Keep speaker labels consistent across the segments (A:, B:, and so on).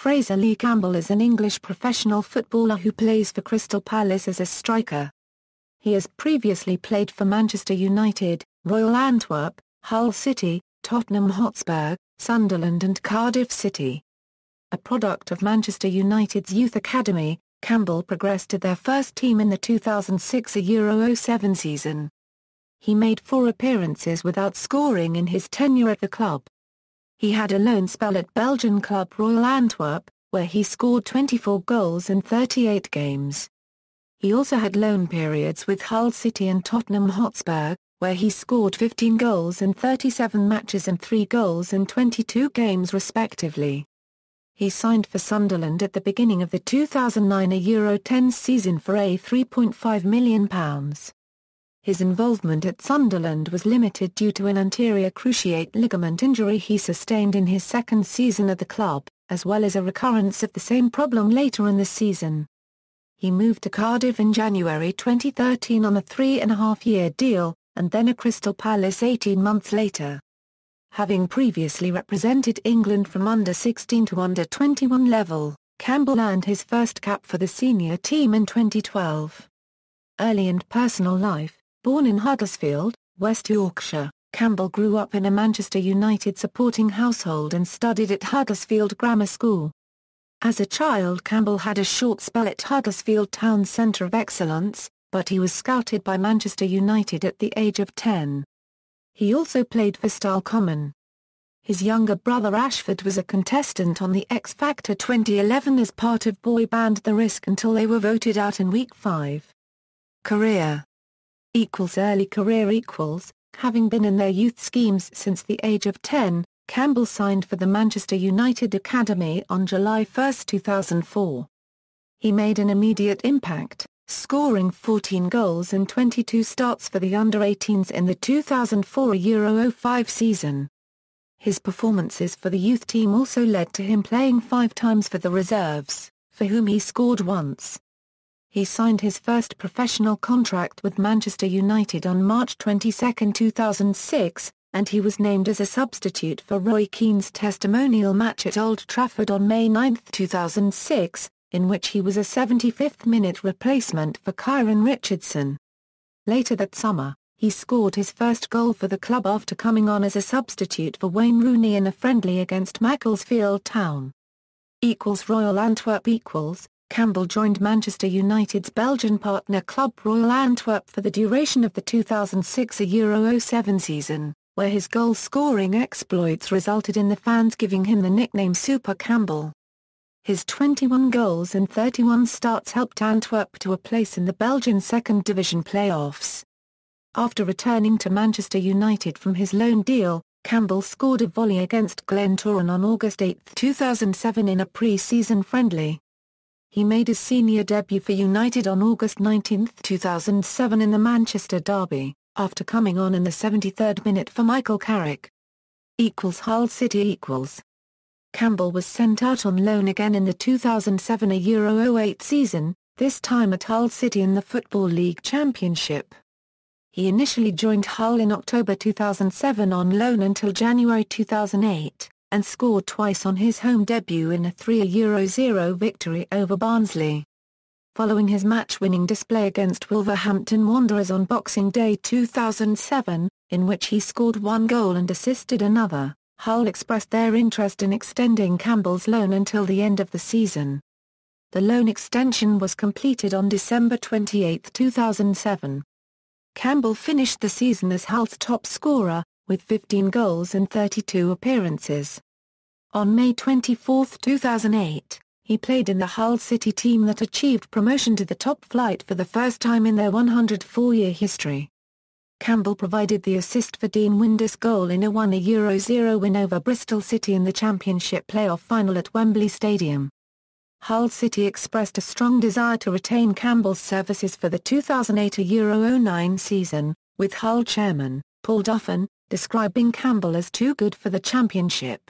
A: Fraizer Lee Campbell is an English professional footballer who plays for Crystal Palace as a striker. He has previously played for Manchester United, Royal Antwerp, Hull City, Tottenham Hotspur, Sunderland and Cardiff City. A product of Manchester United's youth academy, Campbell progressed to their first team in the 2006 Euro 07 season. He made 4 appearances without scoring in his tenure at the club. He had a loan spell at Belgian club Royal Antwerp, where he scored 24 goals in 38 games. He also had loan periods with Hull City and Tottenham Hotspur, where he scored 15 goals in 37 matches and 3 goals in 22 games respectively. He signed for Sunderland at the beginning of the 2009 Euro 10 season for £3.5 million. His involvement at Sunderland was limited due to an anterior cruciate ligament injury he sustained in his second season at the club, as well as a recurrence of the same problem later in the season. He moved to Cardiff in January 2013 on a 3.5-year deal, and then a Crystal Palace 18 months later. Having previously represented England from under-16 to under-21 level, Campbell earned his first cap for the senior team in 2012. Early and personal life. Born in Huddersfield, West Yorkshire, Campbell grew up in a Manchester United supporting household and studied at Huddersfield Grammar School. As a child, Campbell had a short spell at Huddersfield Town Centre of Excellence, but he was scouted by Manchester United at the age of 10. He also played for Style Common. His younger brother Ashford was a contestant on the X Factor 2011 as part of boy band The Risk until they were voted out in Week 5. Career Early career Having been in their youth schemes since the age of 10, Campbell signed for the Manchester United Academy on July 1, 2004. He made an immediate impact, scoring 14 goals in 22 starts for the under-18s in the 2004 Euro 05 season. His performances for the youth team also led to him playing 5 times for the reserves, for whom he scored once. He signed his first professional contract with Manchester United on March 22, 2006, and he was named as a substitute for Roy Keane's testimonial match at Old Trafford on May 9, 2006, in which he was a 75th-minute replacement for Kieran Richardson. Later that summer, he scored his first goal for the club after coming on as a substitute for Wayne Rooney in a friendly against Macclesfield Town. Royal Antwerp Campbell joined Manchester United's Belgian partner club Royal Antwerp for the duration of the 2006 Euro 07 season, where his goal-scoring exploits resulted in the fans giving him the nickname Super Campbell. His 21 goals in 31 starts helped Antwerp to a place in the Belgian second division playoffs. After returning to Manchester United from his loan deal, Campbell scored a volley against Glentoran on August 8, 2007 in a pre-season friendly. He made his senior debut for United on August 19, 2007 in the Manchester derby, after coming on in the 73rd minute for Michael Carrick. Hull City Campbell was sent out on loan again in the 2007 Euro 08 season, this time at Hull City in the Football League Championship. He initially joined Hull in October 2007 on loan until January 2008. And scored twice on his home debut in a 3-0 victory over Barnsley. Following his match-winning display against Wolverhampton Wanderers on Boxing Day 2007, in which he scored 1 goal and assisted another, Hull expressed their interest in extending Campbell's loan until the end of the season. The loan extension was completed on December 28, 2007. Campbell finished the season as Hull's top scorer, with 15 goals in 32 appearances. On May 24, 2008, he played in the Hull City team that achieved promotion to the top flight for the first time in their 104-year history. Campbell provided the assist for Dean Windass' goal in a 1-0 win over Bristol City in the Championship playoff final at Wembley Stadium. Hull City expressed a strong desire to retain Campbell's services for the 2008 Euro 09 season, with Hull chairman, Paul Duffin, describing Campbell as too good for the Championship.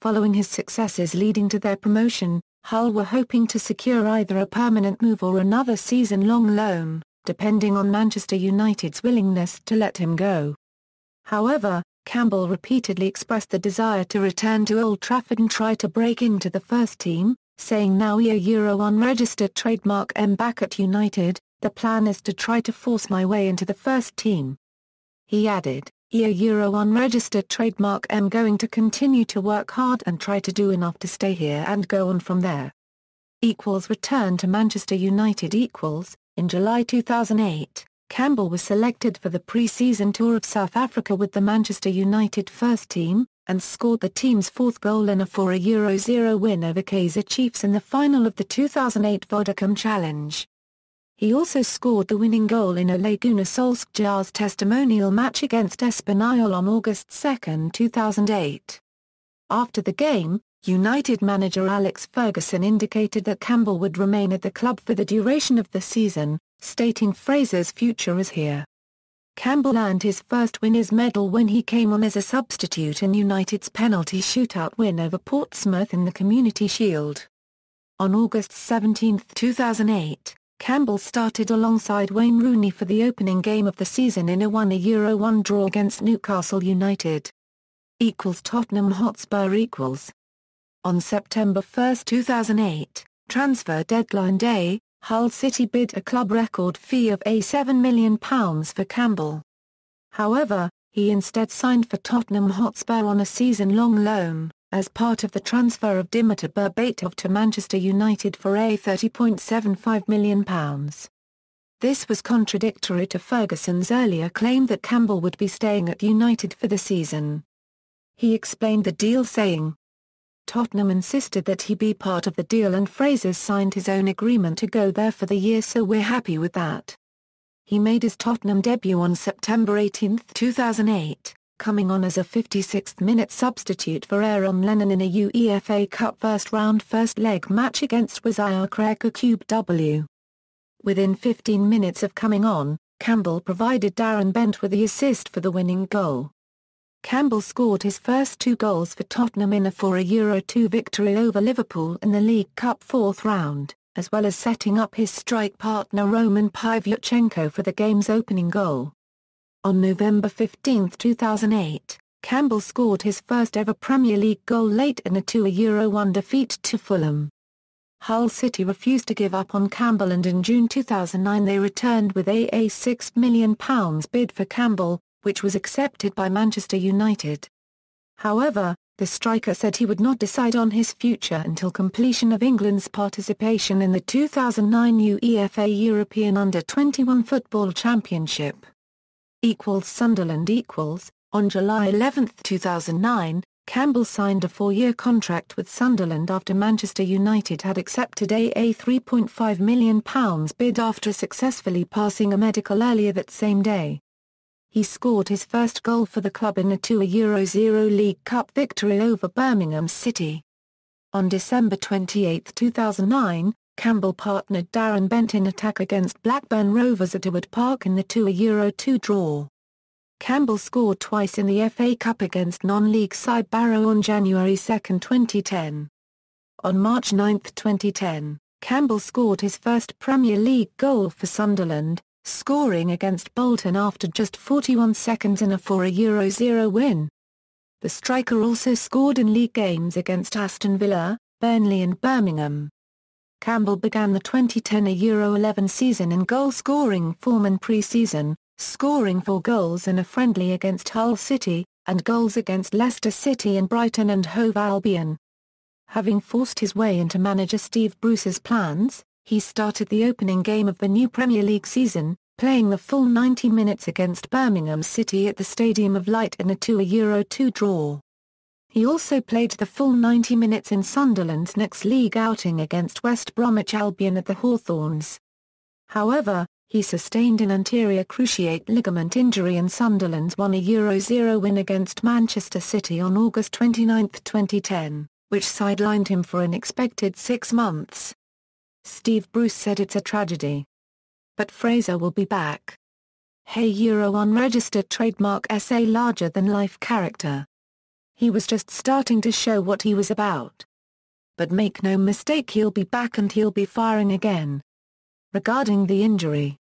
A: Following his successes leading to their promotion, Hull were hoping to secure either a permanent move or another season-long loan, depending on Manchester United's willingness to let him go. However, Campbell repeatedly expressed the desire to return to Old Trafford and try to break into the first team, saying now Euro unregistered trademark M back at United, the plan is to try to force my way into the first team. He added, Euro unregistered trademark M going to continue to work hard and try to do enough to stay here and go on from there. Return to Manchester United. In July 2008, Campbell was selected for the pre-season tour of South Africa with the Manchester United first team, and scored the team's fourth goal in a 4-0 win over Kaizer Chiefs in the final of the 2008 Vodacom Challenge. He also scored the winning goal in Ole Gunnar Solskjaer's testimonial match against Espanyol on August 2, 2008. After the game, United manager Alex Ferguson indicated that Campbell would remain at the club for the duration of the season, stating Fraizer's future is here. Campbell earned his first winners' medal when he came on as a substitute in United's penalty shootout win over Portsmouth in the Community Shield. On August 17, 2008, Campbell started alongside Wayne Rooney for the opening game of the season in a 1-1 draw against Newcastle United. Tottenham Hotspur. On September 1, 2008, transfer deadline day, Hull City bid a club record fee of £7 million for Campbell. However, he instead signed for Tottenham Hotspur on a season-long loan, as part of the transfer of Dimitar Berbatov to Manchester United for £30.75 million. This was contradictory to Ferguson's earlier claim that Campbell would be staying at United for the season. He explained the deal saying, Tottenham insisted that he be part of the deal and Fraizer signed his own agreement to go there for the year, so we're happy with that. He made his Tottenham debut on September 18, 2008, coming on as a 56th-minute substitute for Aaron Lennon in a UEFA Cup first-round first-leg match against Wazir Qube. Within 15 minutes of coming on, Campbell provided Darren Bent with the assist for the winning goal. Campbell scored his first two goals for Tottenham in a 4-2 victory over Liverpool in the League Cup fourth round, as well as setting up his strike partner Roman Pavlyuchenko for the game's opening goal. On November 15, 2008, Campbell scored his first ever Premier League goal late in a 2-1 defeat to Fulham. Hull City refused to give up on Campbell, and in June 2009 they returned with a £6 million bid for Campbell, which was accepted by Manchester United. However, the striker said he would not decide on his future until completion of England's participation in the 2009 UEFA European Under-21 Football Championship. Sunderland. On July 11, 2009, Campbell signed a 4-year contract with Sunderland after Manchester United had accepted a £3.5 million bid after successfully passing a medical earlier that same day. He scored his first goal for the club in a 2-0 League Cup victory over Birmingham City. On December 28, 2009, Campbell partnered Darren Bent in attack against Blackburn Rovers at Ewood Park in the 2-2 draw. Campbell scored twice in the FA Cup against non-league side Barrow on January 2, 2010. On March 9, 2010, Campbell scored his first Premier League goal for Sunderland, scoring against Bolton after just 41 seconds in a 4-0 win. The striker also scored in league games against Aston Villa, Burnley and Birmingham. Campbell began the 2010 Euro 11 season in goal-scoring form in pre-season, scoring 4 goals in a friendly against Hull City, and goals against Leicester City and Brighton and Hove Albion. Having forced his way into manager Steve Bruce's plans, he started the opening game of the new Premier League season, playing the full 90 minutes against Birmingham City at the Stadium of Light in a 2-2 draw. He also played the full 90 minutes in Sunderland's next league outing against West Bromwich Albion at the Hawthorns. However, he sustained an anterior cruciate ligament injury in Sunderland's 1-0 win against Manchester City on August 29, 2010, which sidelined him for an expected 6 months. Steve Bruce said it's a tragedy. But Fraizer will be back. Euro unregistered trademark SA larger-than-life character. He was just starting to show what he was about. But make no mistake, he'll be back and he'll be firing again. Regarding the injury,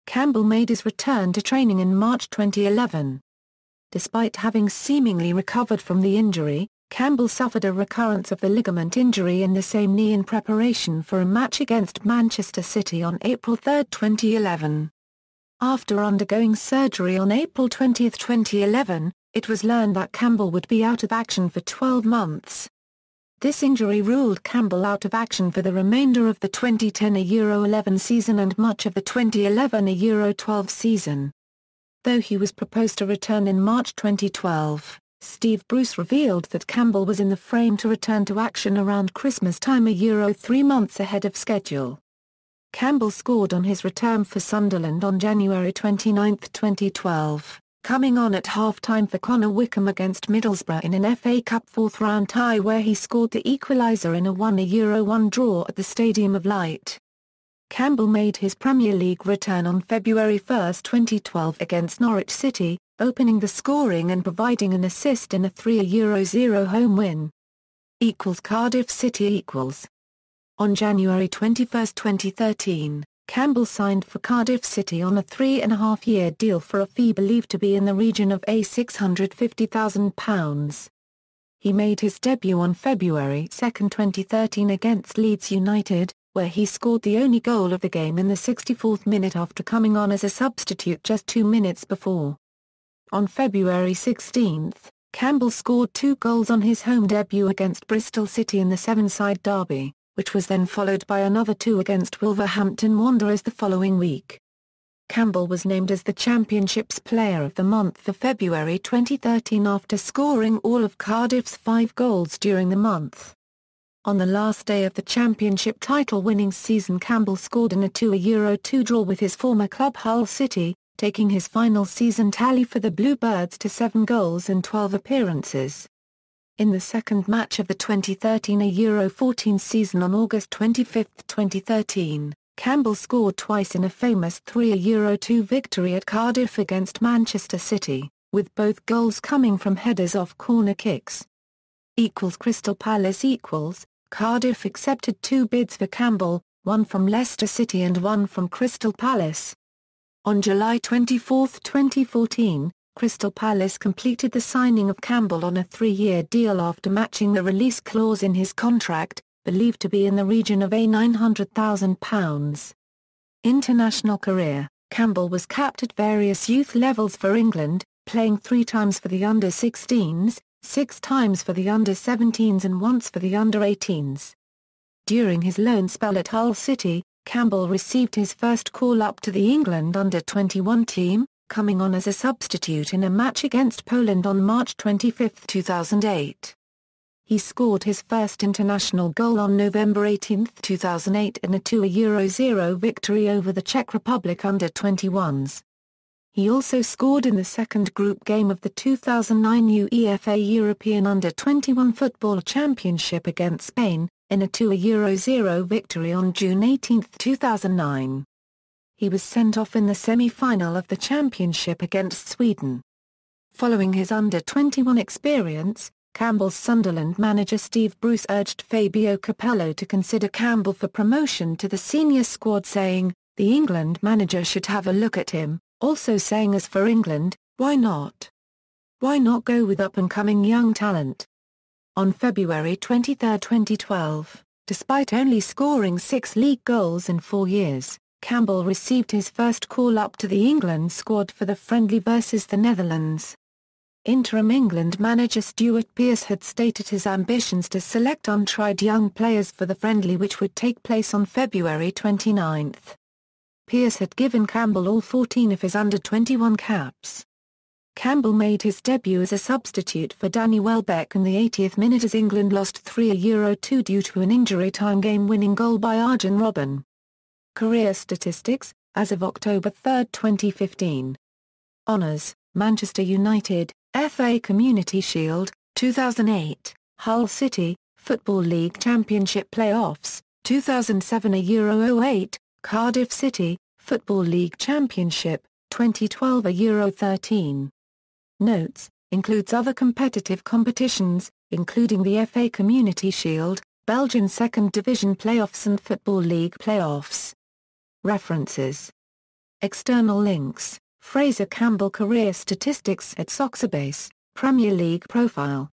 A: Campbell made his return to training in March 2011. Despite having seemingly recovered from the injury, Campbell suffered a recurrence of the ligament injury in the same knee in preparation for a match against Manchester City on April 3, 2011. After undergoing surgery on April 20, 2011, it was learned that Campbell would be out of action for 12 months. This injury ruled Campbell out of action for the remainder of the 2010 Euro 11 season and much of the 2011 Euro 12 season. Though he was proposed to return in March 2012, Steve Bruce revealed that Campbell was in the frame to return to action around Christmas time, a Euro 3 months ahead of schedule. Campbell scored on his return for Sunderland on January 29, 2012, coming on at half-time for Connor Wickham against Middlesbrough in an FA Cup fourth-round tie where he scored the equaliser in a 1-1 draw at the Stadium of Light. Campbell made his Premier League return on February 1, 2012 against Norwich City, opening the scoring and providing an assist in a 3-0 home win. Cardiff City . On January 21, 2013, Campbell signed for Cardiff City on a 3.5-year deal for a fee believed to be in the region of £650,000. He made his debut on February 2, 2013 against Leeds United, where he scored the only goal of the game in the 64th minute after coming on as a substitute just 2 minutes before. On February 16, Campbell scored 2 goals on his home debut against Bristol City in the Seven-Side Derby, which was then followed by another 2 against Wolverhampton Wanderers the following week. Campbell was named as the Championship's Player of the Month for February 2013 after scoring all of Cardiff's 5 goals during the month. On the last day of the Championship title-winning season, Campbell scored in a 2-2 draw with his former club Hull City, taking his final season tally for the Bluebirds to 7 goals in 12 appearances. In the second match of the 2013 Euro 14 season on August 25, 2013, Campbell scored twice in a famous 3-2 victory at Cardiff against Manchester City, with both goals coming from headers off corner kicks. Crystal Palace . Cardiff accepted 2 bids for Campbell, one from Leicester City and one from Crystal Palace. On July 24, 2014, Crystal Palace completed the signing of Campbell on a 3-year deal after matching the release clause in his contract, believed to be in the region of £900,000. International career: Campbell was capped at various youth levels for England, playing 3 times for the under-16s, 6 times for the under-17s and once for the under-18s. During his loan spell at Hull City, Campbell received his first call-up to the England under-21 team, coming on as a substitute in a match against Poland on March 25, 2008. He scored his first international goal on November 18, 2008 in a 2-0 victory over the Czech Republic under-21s. He also scored in the second group game of the 2009 UEFA European Under-21 Football Championship against Spain, in a 2-0 victory on June 18, 2009. He was sent off in the semi-final of the championship against Sweden. Following his under-21 experience, Campbell's Sunderland manager Steve Bruce urged Fabio Capello to consider Campbell for promotion to the senior squad, saying, "The England manager should have a look at him," also saying, "As for England, why not? Why not go with up-and-coming young talent?" On February 23, 2012, despite only scoring 6 league goals in 4 years, Campbell received his first call-up to the England squad for the friendly versus the Netherlands. Interim England manager Stuart Pearce had stated his ambitions to select untried young players for the friendly, which would take place on February 29. Pearce had given Campbell all 14 of his under-21 caps. Campbell made his debut as a substitute for Danny Welbeck in the 80th minute as England lost 3-2 due to an injury-time game-winning goal by Arjen Robben. Career statistics, as of October 3, 2015. Honours: Manchester United, FA Community Shield, 2008, Hull City, Football League Championship Playoffs, 2007 Euro 08, Cardiff City, Football League Championship, 2012 Euro 13. Notes: includes other competitive competitions, including the FA Community Shield, Belgian Second Division Playoffs and Football League Playoffs. References. External links: Fraizer Campbell career statistics at Soxerbase, Premier League profile.